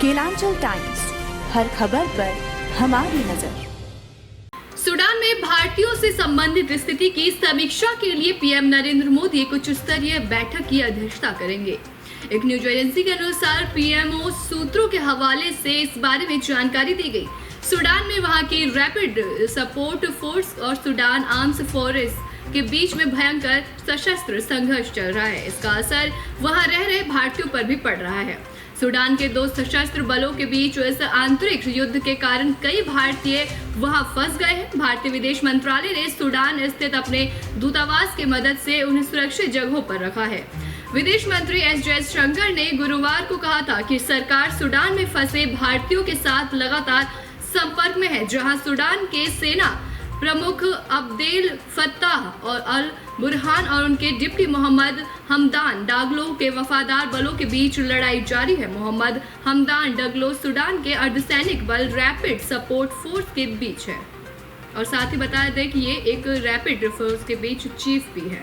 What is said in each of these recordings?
Kelanchal times, हर खबर पर हमारी नजर। सूडान में भारतीयों से संबंधित स्थिति की समीक्षा के लिए पीएम नरेंद्र मोदी एक उच्च स्तरीय बैठक की अध्यक्षता करेंगे। एक न्यूज एजेंसी के अनुसार पीएमओ सूत्रों के हवाले से इस बारे में जानकारी दी गई। सूडान में वहां की रैपिड सपोर्ट फोर्स और सूडान आर्म्स फोर्स के बीच में भयंकर सशस्त्र संघर्ष चल रहा है। इसका असर वहां रह रहे भारतीयों पर भी पड़ रहा है। सूडान के दो सशस्त्र बलों के बीच इस आंतरिक युद्ध के कारण कई भारतीय वहां फंस गए हैं। भारतीय विदेश मंत्रालय ने सूडान स्थित अपने दूतावास की मदद से उन्हें सुरक्षित जगहों पर रखा है। विदेश मंत्री एस जयशंकर ने गुरुवार को कहा था कि सरकार सूडान में फंसे भारतीयों के साथ लगातार संपर्क में है, जहां सूडान के सेना प्रमुख अब्देल फत्ताह और अल बुरहान और उनके डिप्टी मोहम्मद हमदान डागलो के वफादार बलों के बीच लड़ाई जारी है। मोहम्मद हमदान डगलो सूडान के अर्धसैनिक बल रैपिड सपोर्ट फोर्स के बीच है और साथ ही बता दें कि ये एक रैपिड फोर्स के बीच चीफ भी है।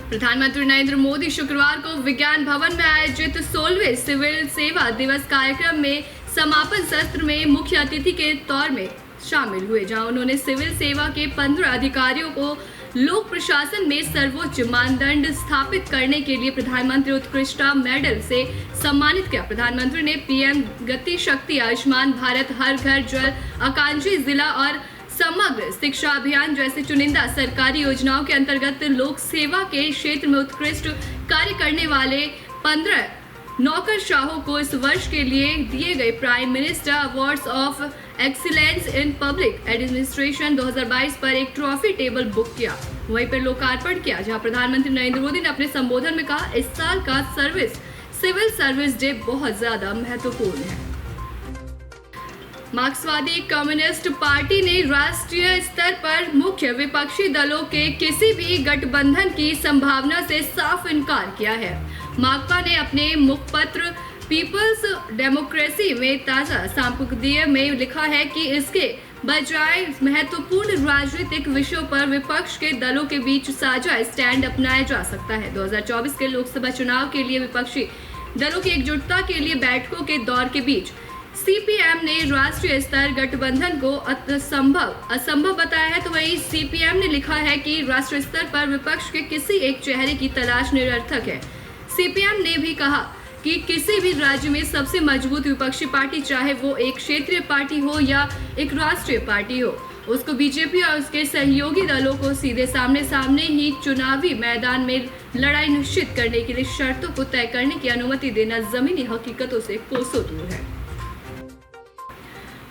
प्रधानमंत्री नरेंद्र मोदी शुक्रवार को विज्ञान भवन में आयोजित 16वें सिविल सेवा दिवस कार्यक्रम में समापन सत्र में मुख्य अतिथि के तौर में शामिल हुए, जहां उन्होंने सिविल सेवा के 15 अधिकारियों को लोक प्रशासन में सर्वोच्च मानदंड स्थापित करने के लिए प्रधानमंत्री उत्कृष्टता मेडल से सम्मानित किया। प्रधानमंत्री ने पीएम गति शक्ति, आयुष्मान भारत, हर घर जल, आकांक्षी जिला और समग्र शिक्षा अभियान जैसे चुनिंदा सरकारी योजनाओं के अंतर्गत लोक सेवा के क्षेत्र में उत्कृष्ट कार्य करने वाले 15 नौकरशाहों को इस वर्ष के लिए दिए गए prime minister awards of excellence in public administration 2022 पर एक ट्रॉफी टेबल बुक किया, वहीं पर लोकार्पण किया, जहां प्रधानमंत्री नरेंद्र मोदी ने अपने संबोधन में कहा, इस साल का सिविल सर्विस डे बहुत ज्यादा महत्वपूर्ण है। मार्क्सवादी कम्युनिस्ट पार्टी ने राष्ट्रीय स्तर पर मुख्य विपक्षी दलों के किसी भी गठबंधन की संभावना से साफ इनकार किया है। माकपा ने अपने मुखपत्र पीपल्स डेमोक्रेसी में ताजा संपादकीय में लिखा है कि इसके बजाय महत्वपूर्ण राजनीतिक विषयों पर विपक्ष के दलों के बीच साझा स्टैंड अपनाया जा सकता है। 2024 के लोकसभा चुनाव के लिए विपक्षी दलों की एकजुटता के लिए बैठकों के दौर के बीच सीपीएम ने राष्ट्रीय स्तर गठबंधन को असंभव बताया है, तो वहीं सीपीएम ने लिखा है कि राष्ट्रीय स्तर पर विपक्ष के किसी एक चेहरे की तलाश निरर्थक है। सीपीएम ने भी कहा कि किसी भी राज्य में सबसे मजबूत विपक्षी पार्टी, चाहे वो एक क्षेत्रीय पार्टी हो या एक राष्ट्रीय पार्टी हो, उसको बीजेपी और उसके सहयोगी दलों को सीधे सामने ही चुनावी मैदान में लड़ाई निश्चित करने के लिए शर्तों को तय करने की अनुमति देना जमीनी हकीकतों से कोसों दूर है।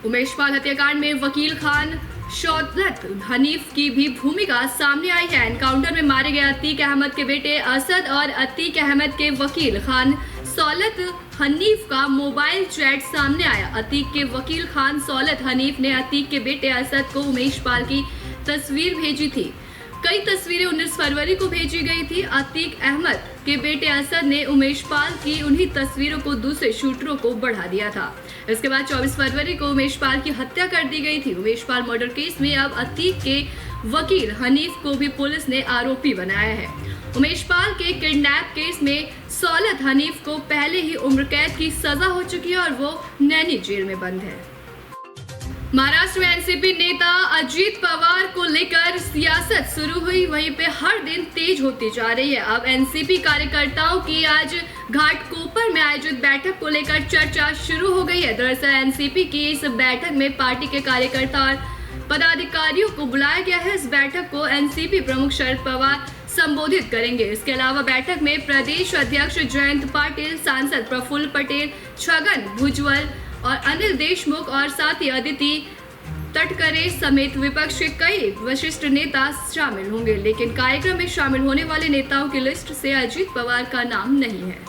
उमेश पाल हत्याकांड में वकील खान शौकत हनीफ की भी भूमिका सामने आई है। एनकाउंटर में मारे गए अतीक अहमद के बेटे असद और अतीक अहमद के वकील खान सौलत हनीफ का मोबाइल चैट सामने आया। अतीक के वकील खान सौलत हनीफ ने अतीक के बेटे असद को उमेश पाल की तस्वीर भेजी थी। कई तस्वीरें 19 फरवरी को भेजी गई थी। अतीक अहमद के बेटे असद ने उमेश पाल की उन्हीं तस्वीरों को दूसरे शूटरों को बढ़ा दिया था। इसके बाद 24 फरवरी को उमेश पाल की हत्या कर दी गई थी। उमेश पाल मर्डर केस में अब अतीक के वकील हनीफ को भी पुलिस ने आरोपी बनाया है। उमेश पाल के किडनैप केस में सौलत हनीफ को पहले ही उम्र कैद की सजा हो चुकी है और वो नैनी जेल में बंद है। महाराष्ट्र में एनसीपी नेता अजीत पवार को लेकर सियासत शुरू हुई, वहीं पे हर दिन तेज होती जा रही है। अब एनसीपी कार्यकर्ताओं की आज घाटकोपर में आयोजित बैठक को लेकर चर्चा शुरू हो गई है। दरअसल एनसीपी की इस बैठक में पार्टी के कार्यकर्ता और पदाधिकारियों को बुलाया गया है। इस बैठक को एनसीपी प्रमुख शरद पवार संबोधित करेंगे। इसके अलावा बैठक में प्रदेश अध्यक्ष जयंत पाटिल, सांसद प्रफुल्ल पटेल, छगन भुजबल और अनिल देशमुख और साथ ही अदिति तटकरे समेत विपक्ष के कई वरिष्ठ नेता शामिल होंगे, लेकिन कार्यक्रम में शामिल होने वाले नेताओं की लिस्ट से अजीत पवार का नाम नहीं है।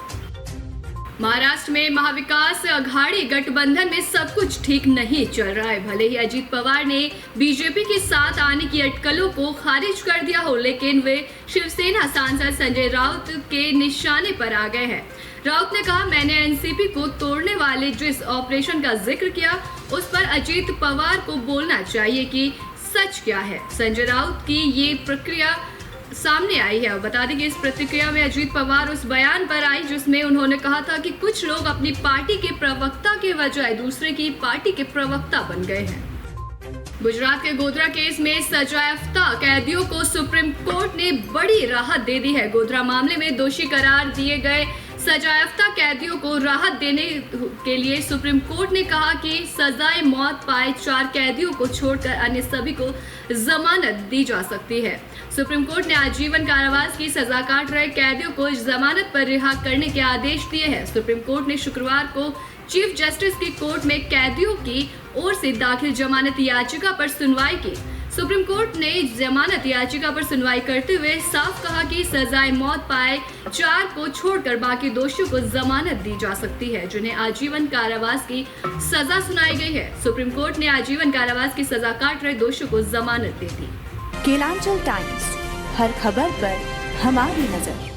महाराष्ट्र में महाविकास अघाड़ी गठबंधन में सब कुछ ठीक नहीं चल रहा है। भले ही अजीत पवार ने बीजेपी के साथ आने की अटकलों को खारिज कर दिया हो, लेकिन वे शिवसेना सांसद संजय राउत के निशाने पर आ गए हैं। राउत ने कहा, मैंने एनसीपी को तोड़ने वाले जिस ऑपरेशन का जिक्र किया उस पर अजीत पवार को बोलना चाहिए कि सच क्या है। संजय राउत की ये प्रक्रिया सामने आई है। और बता दें कि इस प्रतिक्रिया में अजीत पवार उस बयान पर आई जिसमें उन्होंने कहा था कि कुछ लोग अपनी पार्टी के प्रवक्ता के बजाय दूसरे की पार्टी के प्रवक्ता बन गए हैं। गुजरात के गोधरा केस में सजायाफ्ता कैदियों को सुप्रीम कोर्ट ने बड़ी राहत दे दी है। गोधरा मामले में दोषी करार दिए गए सजायाफ्ता कैदियों को राहत देने के लिए सुप्रीम कोर्ट ने कहा कि सजाए मौत पाए 4 कैदियों को छोड़कर अन्य सभी को जमानत दी जा सकती है। सुप्रीम कोर्ट ने आजीवन कारावास की सजा काट रहे कैदियों को जमानत पर रिहा करने के आदेश दिए हैं। सुप्रीम कोर्ट ने शुक्रवार को चीफ जस्टिस की कोर्ट में कैदियों की ओर से दाखिल जमानत याचिका पर सुनवाई की। सुप्रीम कोर्ट ने जमानत याचिका पर सुनवाई करते हुए साफ कहा कि सजाए मौत पाए 4 को छोड़कर बाकी दोषियों को जमानत दी जा सकती है, जिन्हें आजीवन कारावास की सजा सुनाई गई है। सुप्रीम कोर्ट ने आजीवन कारावास की सजा काट रहे दोषियों को जमानत दे दी। केलांचल टाइम्स, हर खबर पर हमारी नजर।